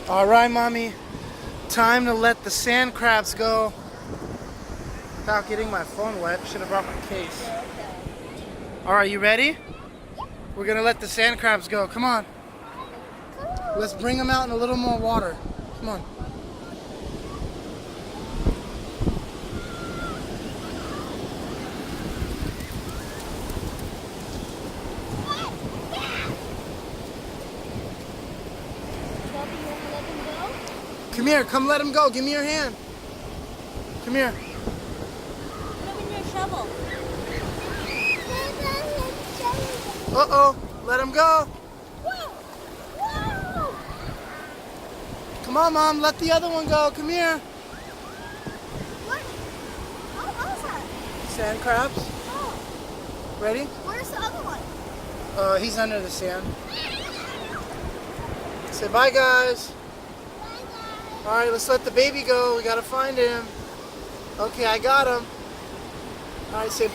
All right, Mommy. Time to let the sand crabs go. Without getting my phone wet, should have brought my case. All right, you ready? We're gonna let the sand crabs go. Come on. Let's bring them out in a little more water. Come on. Come here, come let him go. Give me your hand. Come here. Put him in your shovel. Uh-oh, let him go. Whoa. Come on, Mom, let the other one go. Come here. What? What was that? Sand crabs. Oh. Ready? Where's the other one? He's under the sand. Say bye, guys. All right, let's let the baby go. We gotta find him. Okay, I got him. All right, say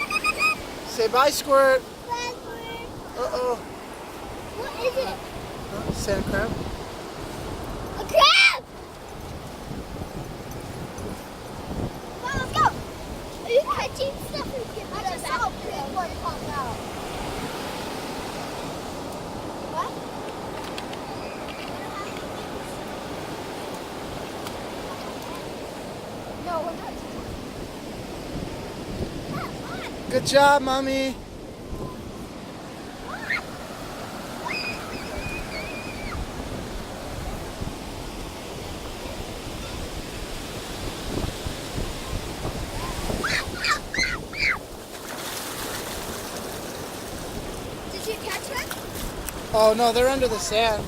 bye, Squirt. Bye, Squirt. Uh-oh. What is it? Sand crab. A crab! Come on, let's go. Are you catching stuff? I just saw a big one pop out. What? No, we're not. Good job, Mommy. Did you catch it? Oh, no, they're under the sand.